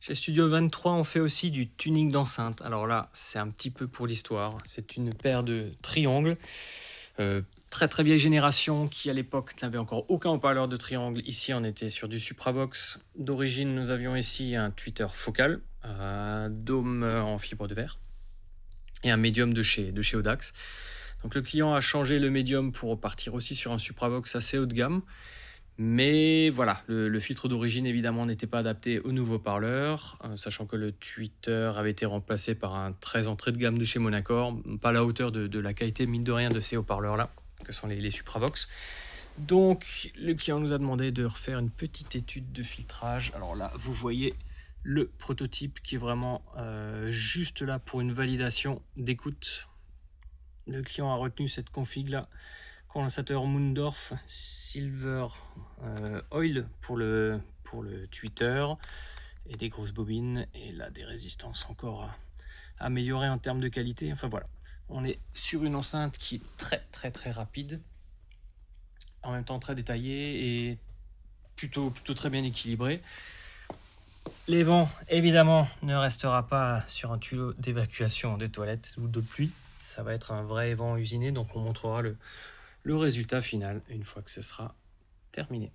Chez Studio 23, on fait aussi du tuning d'enceinte. Alors là, c'est un petit peu pour l'histoire. C'est une paire de triangles, très très vieille génération qui à l'époque n'avait encore aucun haut-parleur de triangle. Ici, on était sur du Supravox. D'origine, nous avions ici un tweeter focal, un dôme en fibre de verre et un médium de chez Audax. Donc le client a changé le médium pour repartir aussi sur un Supravox assez haut de gamme. Mais voilà, le filtre d'origine évidemment n'était pas adapté au nouveau parleur, sachant que le tweeter avait été remplacé par un très entrée de gamme de chez Monacor, pas à la hauteur de la qualité mine de rien de ces haut-parleurs-là, que sont les Supravox. Donc le client nous a demandé de refaire une petite étude de filtrage. Alors là, vous voyez le prototype qui est vraiment juste là pour une validation d'écoute. Le client a retenu cette config-là. Condensateur Mundorf Silver Oil pour le tweeter et des grosses bobines et là des résistances encore à améliorer en termes de qualité. Enfin voilà, on est sur une enceinte qui est très très très rapide, en même temps très détaillée et plutôt très bien équilibrée. Les vents évidemment ne restera pas sur un tuyau d'évacuation des toilettes ou de pluie. Ça va être un vrai vent usiné, donc on montrera le résultat final une fois que ce sera terminé.